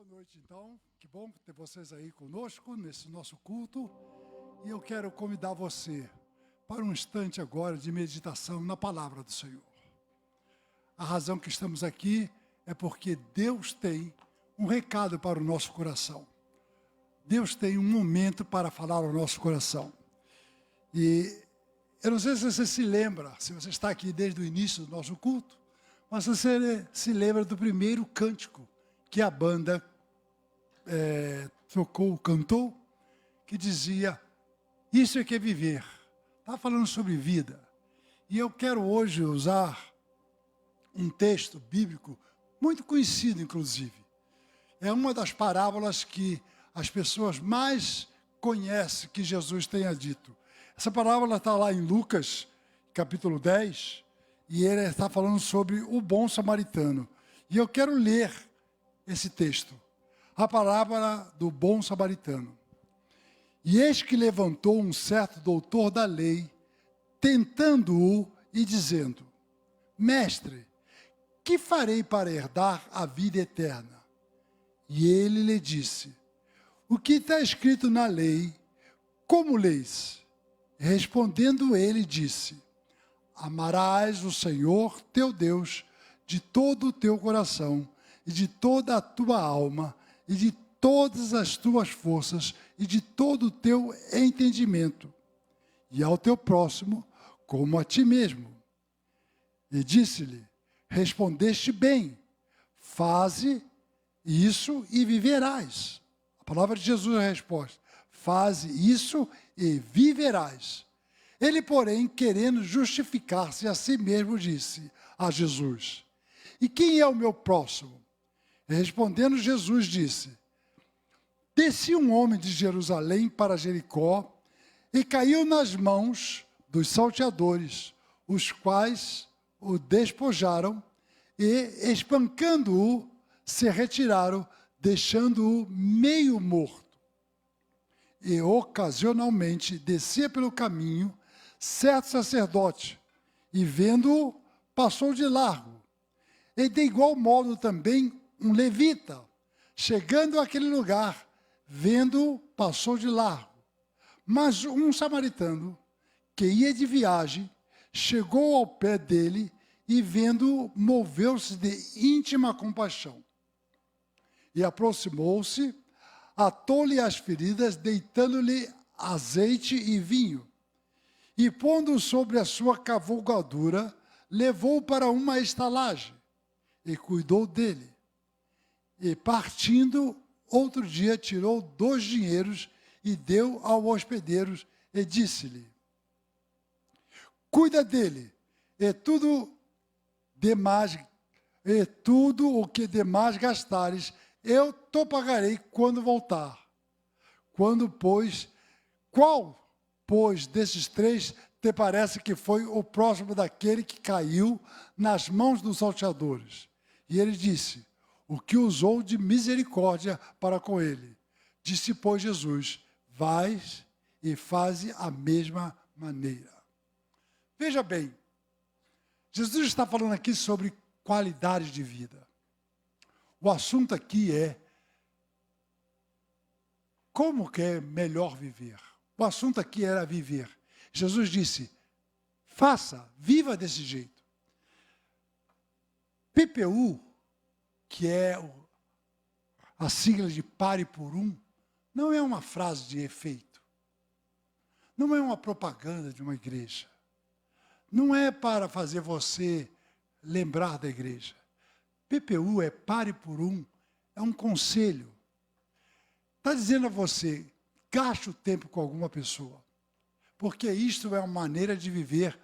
Boa noite, então. Que bom ter vocês aí conosco nesse nosso culto. E eu quero convidar você para um instante agora de meditação na palavra do Senhor. A razão que estamos aqui é porque Deus tem um recado para o nosso coração. Deus tem um momento para falar ao nosso coração. E eu não sei se você se lembra, se você está aqui desde o início do nosso culto, mas você se lembra do primeiro cântico que a banda cantou, que dizia, isso é que é viver. Está falando sobre vida. E eu quero hoje usar um texto bíblico muito conhecido, inclusive. É uma das parábolas que as pessoas mais conhecem que Jesus tenha dito. Essa parábola está lá em Lucas, capítulo 10, e ele está falando sobre o bom samaritano. E eu quero ler esse texto, a parábola do bom samaritano. E eis que levantou um certo doutor da lei, tentando-o e dizendo, mestre, que farei para herdar a vida eterna? E ele lhe disse, o que está escrito na lei, como leis? Respondendo ele, disse, amarás o Senhor teu Deus de todo o teu coração, e de toda a tua alma, e de todas as tuas forças, e de todo o teu entendimento, e ao teu próximo, como a ti mesmo. E disse-lhe, respondeste bem, faze isso e viverás. A palavra de Jesus é a resposta, faze isso e viverás. Ele, porém, querendo justificar-se a si mesmo, disse a Jesus, e quem é o meu próximo? Respondendo Jesus disse, descia um homem de Jerusalém para Jericó e caiu nas mãos dos salteadores, os quais o despojaram e, espancando-o, se retiraram, deixando-o meio morto. E ocasionalmente descia pelo caminho certo sacerdote, e vendo-o, passou de largo. E de igual modo também um levita, chegando àquele lugar, vendo-o, passou de largo. Mas um samaritano, que ia de viagem, chegou ao pé dele e vendo-o, moveu-se de íntima compaixão. E aproximou-se, atou-lhe as feridas, deitando-lhe azeite e vinho. E pondo-o sobre a sua cavalgadura, levou-o para uma estalagem e cuidou dele. E partindo, outro dia tirou 2 dinheiros e deu ao hospedeiro e disse-lhe, cuida dele, e tudo o que demais gastares, eu te pagarei quando voltar. Qual, pois, desses 3 te parece que foi o próximo daquele que caiu nas mãos dos salteadores? E ele disse, o que usou de misericórdia para com ele. Disse, pois, Jesus, vais e faze a mesma maneira. Veja bem, Jesus está falando aqui sobre qualidade de vida. O assunto aqui é como que é melhor viver. O assunto aqui era viver. Jesus disse, viva desse jeito. PPU, que é a sigla de pare por um, não é uma frase de efeito. Não é uma propaganda de uma igreja. Não é para fazer você lembrar da igreja. PPU é pare por um, é um conselho. Está dizendo a você, gaste o tempo com alguma pessoa, porque isto é uma maneira de viver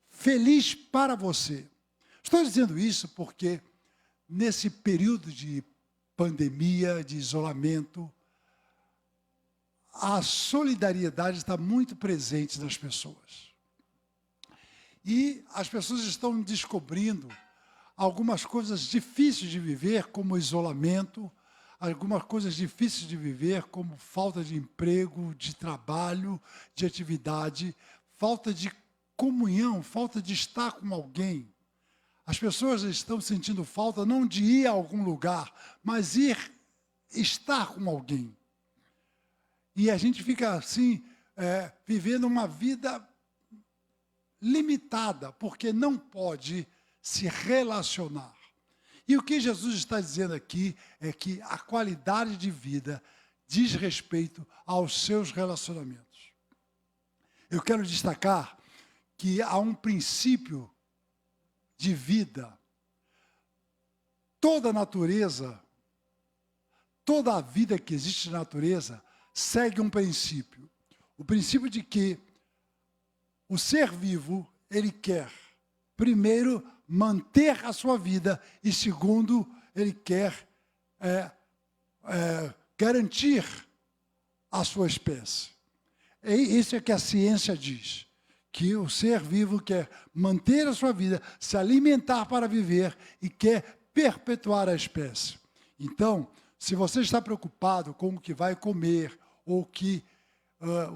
feliz para você. Estou dizendo isso porque nesse período de pandemia, de isolamento, a solidariedade está muito presente nas pessoas. E as pessoas estão descobrindo algumas coisas difíceis de viver, como isolamento, algumas coisas difíceis de viver, como falta de emprego, de trabalho, de atividade, falta de comunhão, falta de estar com alguém. As pessoas estão sentindo falta não de ir a algum lugar, mas ir estar com alguém. E a gente fica assim, vivendo uma vida limitada, porque não pode se relacionar. E o que Jesus está dizendo aqui é que a qualidade de vida diz respeito aos seus relacionamentos. Eu quero destacar que há um princípio de vida. Toda a natureza, toda a vida que existe na natureza, segue um princípio. O princípio de que o ser vivo, ele quer, primeiro, manter a sua vida e, segundo, ele quer garantir a sua espécie. E isso é que a ciência diz, que o ser vivo quer manter a sua vida, se alimentar para viver e quer perpetuar a espécie. Então, se você está preocupado com o que vai comer ou o que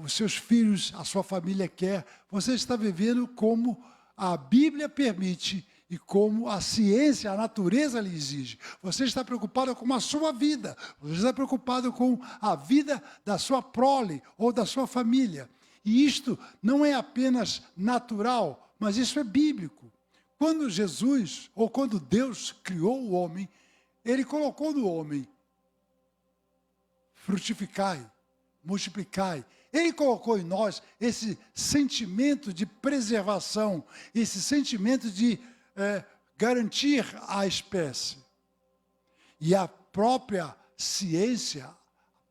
os seus filhos, a sua família quer, você está vivendo como a Bíblia permite e como a ciência, a natureza lhe exige. Você está preocupado com a sua vida, você está preocupado com a vida da sua prole ou da sua família. E isto não é apenas natural, mas isso é bíblico. Quando Jesus, ou quando Deus criou o homem, Ele colocou no homem: frutificai, multiplicai. Ele colocou em nós esse sentimento de preservação, esse sentimento de garantir a espécie. E a própria ciência, a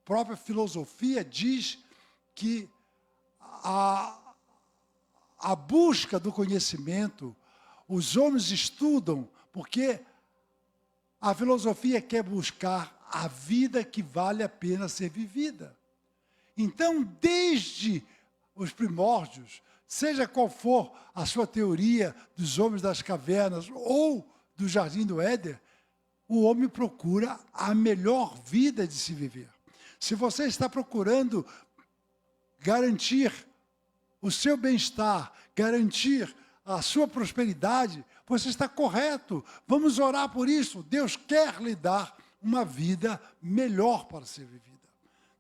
própria filosofia diz que a busca do conhecimento, os homens estudam porque a filosofia quer buscar a vida que vale a pena ser vivida. Então, desde os primórdios, seja qual for a sua teoria dos homens das cavernas ou do Jardim do Éden, o homem procura a melhor vida de se viver. Se você está procurando garantir o seu bem-estar, garantir a sua prosperidade, você está correto. Vamos orar por isso. Deus quer lhe dar uma vida melhor para ser vivida.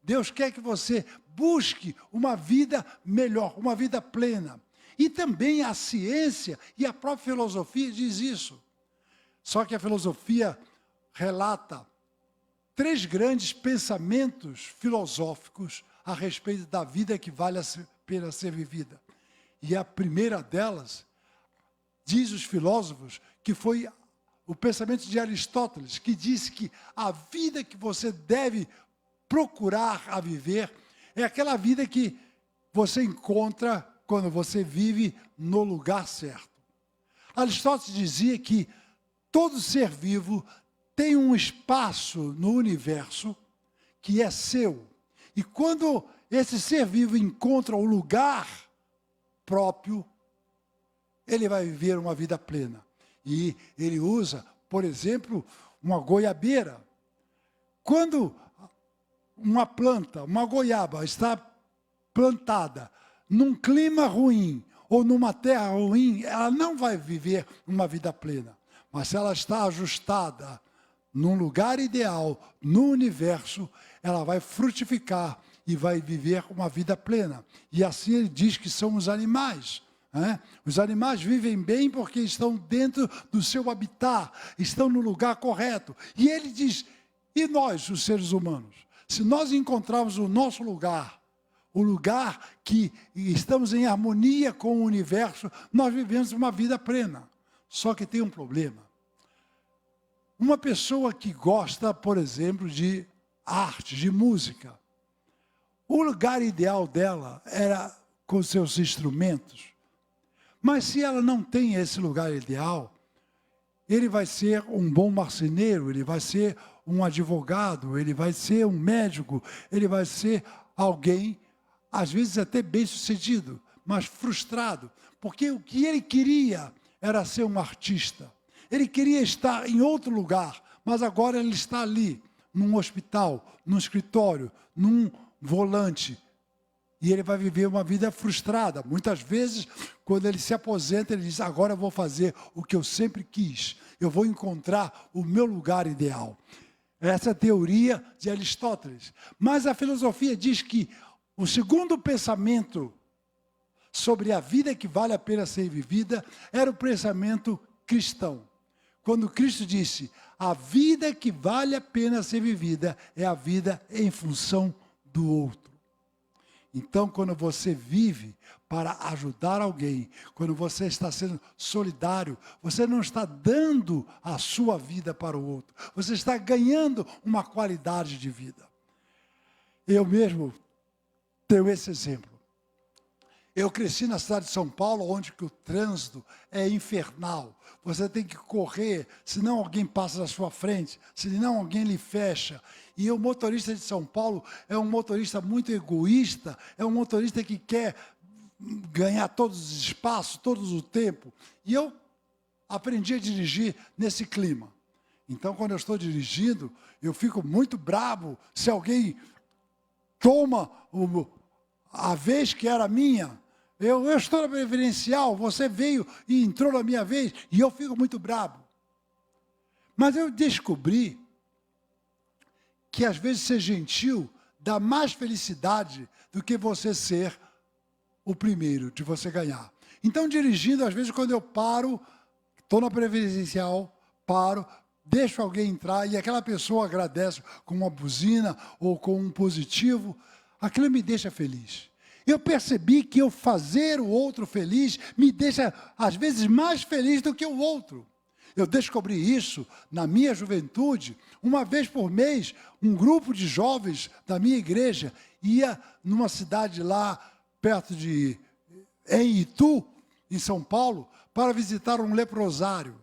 Deus quer que você busque uma vida melhor, uma vida plena. E também a ciência e a própria filosofia diz isso. Só que a filosofia relata 3 grandes pensamentos filosóficos a respeito da vida que vale a pena ser vivida. E a primeira delas, diz os filósofos, que foi o pensamento de Aristóteles, que disse que a vida que você deve procurar a viver é aquela vida que você encontra quando você vive no lugar certo. Aristóteles dizia que todo ser vivo tem um espaço no universo que é seu. E quando esse ser vivo encontra o lugar próprio, ele vai viver uma vida plena. E ele usa, por exemplo, uma goiabeira. Quando uma planta, uma goiaba, está plantada num clima ruim ou numa terra ruim, ela não vai viver uma vida plena. Mas se ela está ajustada num lugar ideal, no universo, ela vai frutificar e vai viver uma vida plena. E assim ele diz que são os animais. Os animais vivem bem porque estão dentro do seu habitat, estão no lugar correto. E ele diz, e nós, os seres humanos? Se nós encontrarmos o nosso lugar, o lugar que estamos em harmonia com o universo, nós vivemos uma vida plena. Só que tem um problema. Uma pessoa que gosta, por exemplo, de arte, de música, o lugar ideal dela era com seus instrumentos. Mas se ela não tem esse lugar ideal, ele vai ser um bom marceneiro, ele vai ser um advogado, ele vai ser um médico, ele vai ser alguém, às vezes até bem-sucedido, mas frustrado, porque o que ele queria era ser um artista. Ele queria estar em outro lugar, mas agora ele está ali, num hospital, num escritório, num volante. E ele vai viver uma vida frustrada. Muitas vezes, quando ele se aposenta, ele diz, agora eu vou fazer o que eu sempre quis. Eu vou encontrar o meu lugar ideal. Essa é a teoria de Aristóteles. Mas a filosofia diz que o segundo pensamento sobre a vida que vale a pena ser vivida era o pensamento cristão. Quando Cristo disse, a vida que vale a pena ser vivida é a vida em função do outro. Então, quando você vive para ajudar alguém, quando você está sendo solidário, você não está dando a sua vida para o outro, você está ganhando uma qualidade de vida. Eu mesmo tenho esse exemplo. Eu cresci na cidade de São Paulo, onde que o trânsito é infernal. Você tem que correr, senão alguém passa na sua frente, senão alguém lhe fecha. E o motorista de São Paulo é um motorista muito egoísta, é um motorista que quer ganhar todos os espaços, todo o tempo. E eu aprendi a dirigir nesse clima. Então, quando eu estou dirigindo, eu fico muito bravo se alguém toma a vez que era minha. Eu estou na preferencial, você veio e entrou na minha vez, e eu fico muito bravo. Mas eu descobri que às vezes ser gentil dá mais felicidade do que você ser o primeiro, de você ganhar. Então, dirigindo, às vezes, quando eu paro, estou na preferencial, paro, deixo alguém entrar e aquela pessoa agradece com uma buzina ou com um positivo, aquilo me deixa feliz. Eu percebi que eu fazer o outro feliz me deixa, às vezes, mais feliz do que o outro. Eu descobri isso na minha juventude. Uma vez por mês, um grupo de jovens da minha igreja ia numa cidade lá, perto em Itu, em São Paulo, para visitar um leprosário.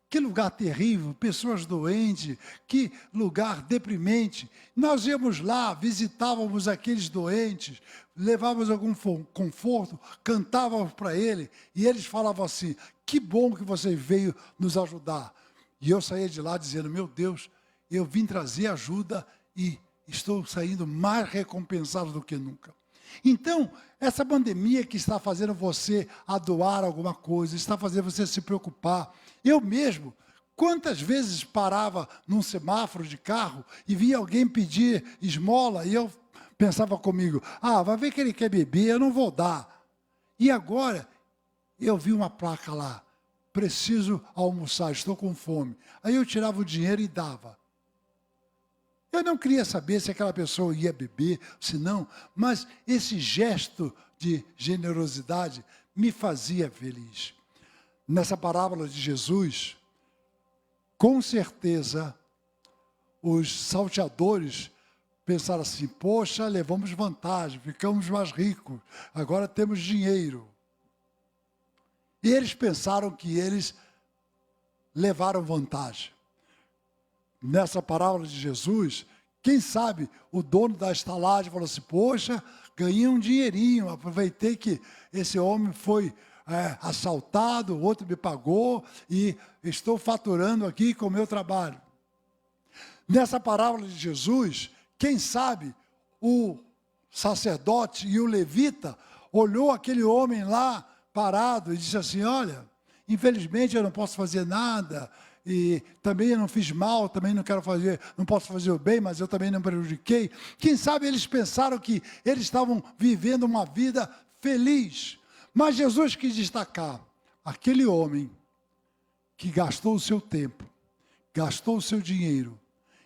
Que lugar terrível, pessoas doentes, que lugar deprimente. Nós íamos lá, visitávamos aqueles doentes, levávamos algum conforto, cantávamos para ele, e eles falavam assim, que bom que você veio nos ajudar. E eu saía de lá dizendo, meu Deus, eu vim trazer ajuda e estou saindo mais recompensado do que nunca. Então, essa pandemia que está fazendo você a doar alguma coisa, está fazendo você se preocupar. Eu mesmo, quantas vezes parava num semáforo de carro e via alguém pedir esmola e eu pensava comigo, vai ver que ele quer beber, eu não vou dar. E agora, eu vi uma placa lá, preciso almoçar, estou com fome. Aí eu tirava o dinheiro e dava. Eu não queria saber se aquela pessoa ia beber, se não, mas esse gesto de generosidade me fazia feliz. Nessa parábola de Jesus, com certeza, os salteadores pensaram assim, poxa, levamos vantagem, ficamos mais ricos, agora temos dinheiro. E eles pensaram que eles levaram vantagem. Nessa parábola de Jesus, quem sabe o dono da estalagem falou assim, poxa, ganhei um dinheirinho, aproveitei que esse homem foi assaltado, o outro me pagou e estou faturando aqui com o meu trabalho. Nessa parábola de Jesus, quem sabe o sacerdote e o levita olhou aquele homem lá parado e disse assim, olha, infelizmente eu não posso fazer nada, e também eu não fiz mal, também não posso fazer o bem, mas eu também não prejudiquei. Quem sabe eles pensaram que eles estavam vivendo uma vida feliz. Mas Jesus quis destacar aquele homem que gastou o seu tempo, gastou o seu dinheiro,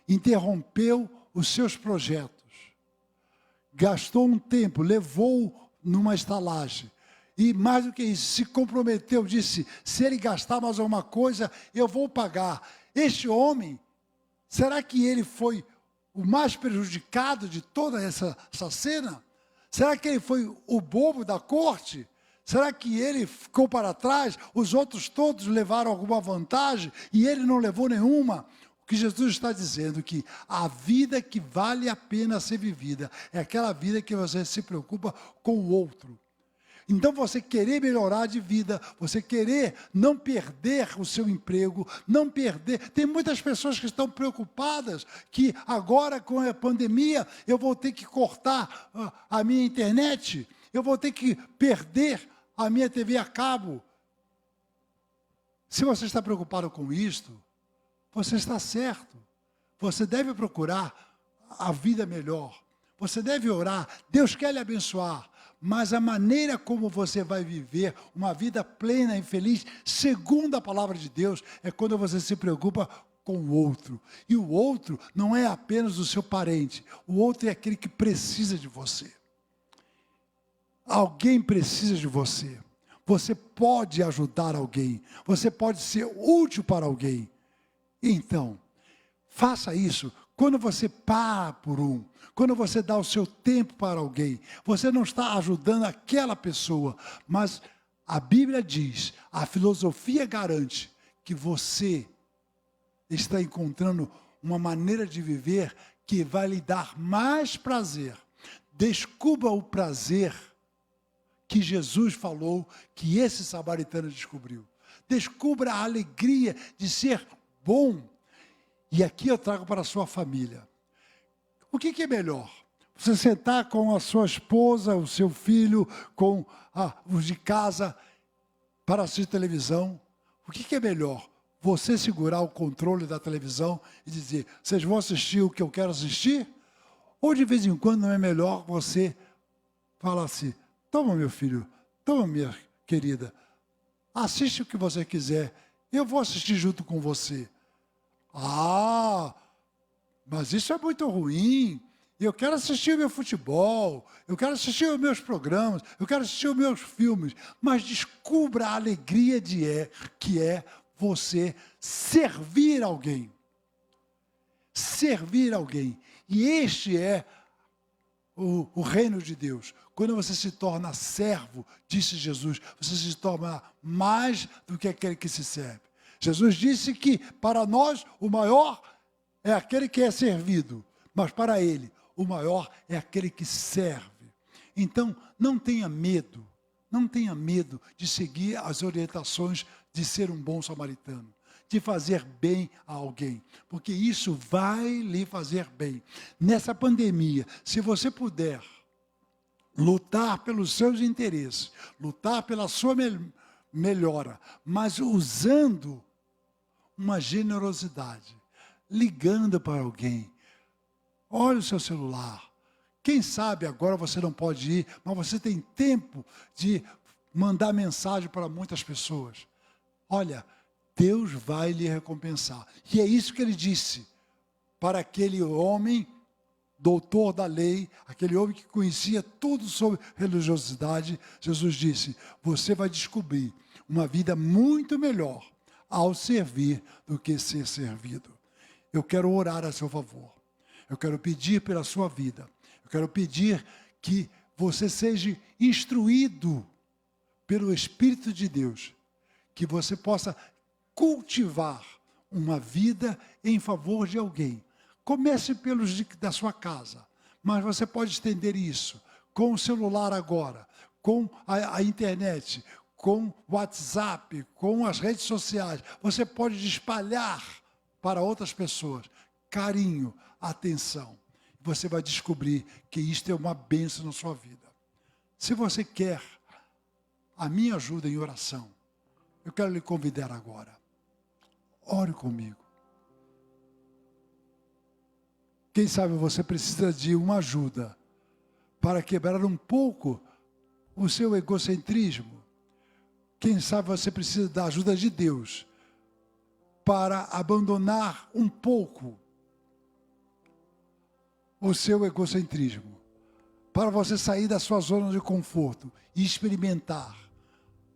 interrompeu os seus projetos, gastou um tempo, levou numa estalagem, e mais do que isso, se comprometeu, disse, se ele gastar mais alguma coisa, eu vou pagar. Este homem, será que ele foi o mais prejudicado de toda essa cena? Será que ele foi o bobo da corte? Será que ele ficou para trás? Os outros todos levaram alguma vantagem e ele não levou nenhuma? O que Jesus está dizendo é que a vida que vale a pena ser vivida é aquela vida que você se preocupa com o outro. Então, você querer melhorar de vida, você querer não perder o seu emprego, não perder... Tem muitas pessoas que estão preocupadas que agora, com a pandemia, eu vou ter que cortar a minha internet, eu vou ter que perder a minha TV a cabo. Se você está preocupado com isto, você está certo. Você deve procurar a vida melhor. Você deve orar. Deus quer lhe abençoar. Mas a maneira como você vai viver uma vida plena e feliz, segundo a palavra de Deus, é quando você se preocupa com o outro. E o outro não é apenas o seu parente. O outro é aquele que precisa de você. Alguém precisa de você. Você pode ajudar alguém. Você pode ser útil para alguém. Então, faça isso. Quando você para por um, quando você dá o seu tempo para alguém, você não está ajudando aquela pessoa, mas a Bíblia diz, a filosofia garante que você está encontrando uma maneira de viver que vai lhe dar mais prazer. Descubra o prazer que Jesus falou, que esse samaritano descobriu. Descubra a alegria de ser bom. E aqui eu trago para a sua família. O que é melhor? Você sentar com a sua esposa, o seu filho, com os de casa, para assistir televisão? O que é melhor? Você segurar o controle da televisão e dizer, vocês vão assistir o que eu quero assistir? Ou de vez em quando não é melhor você falar assim, toma meu filho, toma minha querida, assiste o que você quiser, eu vou assistir junto com você. Mas isso é muito ruim. Eu quero assistir o meu futebol, eu quero assistir os meus programas, eu quero assistir os meus filmes. Mas descubra a alegria que é você servir alguém. Servir alguém. E este é o reino de Deus. Quando você se torna servo, disse Jesus, você se torna mais do que aquele que se serve. Jesus disse que para nós o maior é aquele que é servido, mas para ele o maior é aquele que serve. Então não tenha medo de seguir as orientações de ser um bom samaritano, de fazer bem a alguém, porque isso vai lhe fazer bem. Nessa pandemia, se você puder lutar pelos seus interesses, lutar pela sua melhora, mas usando uma generosidade, ligando para alguém. Olha o seu celular. Quem sabe agora você não pode ir, mas você tem tempo de mandar mensagem para muitas pessoas. Olha, Deus vai lhe recompensar. E é isso que ele disse para aquele homem, doutor da lei, aquele homem que conhecia tudo sobre religiosidade. Jesus disse, você vai descobrir uma vida muito melhor ao servir do que ser servido. Eu quero orar a seu favor. Eu quero pedir pela sua vida. Eu quero pedir que você seja instruído pelo Espírito de Deus. Que você possa cultivar uma vida em favor de alguém. Comece pelos da sua casa, mas você pode estender isso com o celular agora, com a internet, com o WhatsApp, com as redes sociais. Você pode espalhar para outras pessoas carinho, atenção. Você vai descobrir que isto é uma bênção na sua vida. Se você quer a minha ajuda em oração, eu quero lhe convidar agora. Ore comigo. Quem sabe você precisa de uma ajuda para quebrar um pouco o seu egocentrismo. Quem sabe você precisa da ajuda de Deus para abandonar um pouco o seu egocentrismo, para você sair da sua zona de conforto e experimentar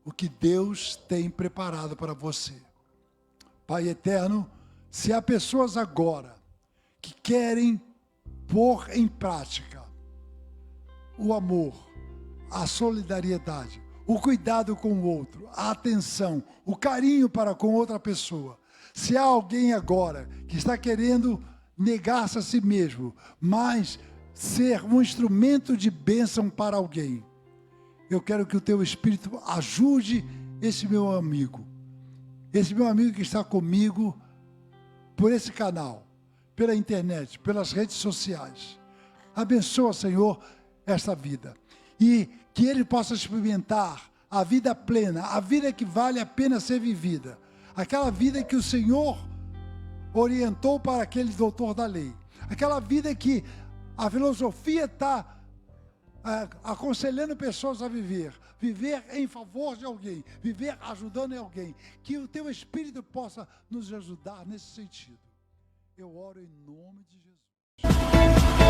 o que Deus tem preparado para você. Pai eterno, se há pessoas agora que querem pôr em prática o amor, a solidariedade, o cuidado com o outro, a atenção, o carinho para com outra pessoa. Se há alguém agora que está querendo negar-se a si mesmo, mas ser um instrumento de bênção para alguém, eu quero que o teu Espírito ajude esse meu amigo que está comigo por esse canal, pela internet, pelas redes sociais. Abençoa, Senhor, esta vida. E que ele possa experimentar a vida plena, a vida que vale a pena ser vivida. Aquela vida que o Senhor orientou para aquele doutor da lei. Aquela vida que a filosofia está aconselhando pessoas a viver. Viver em favor de alguém. Viver ajudando alguém. Que o teu Espírito possa nos ajudar nesse sentido. Eu oro em nome de Jesus.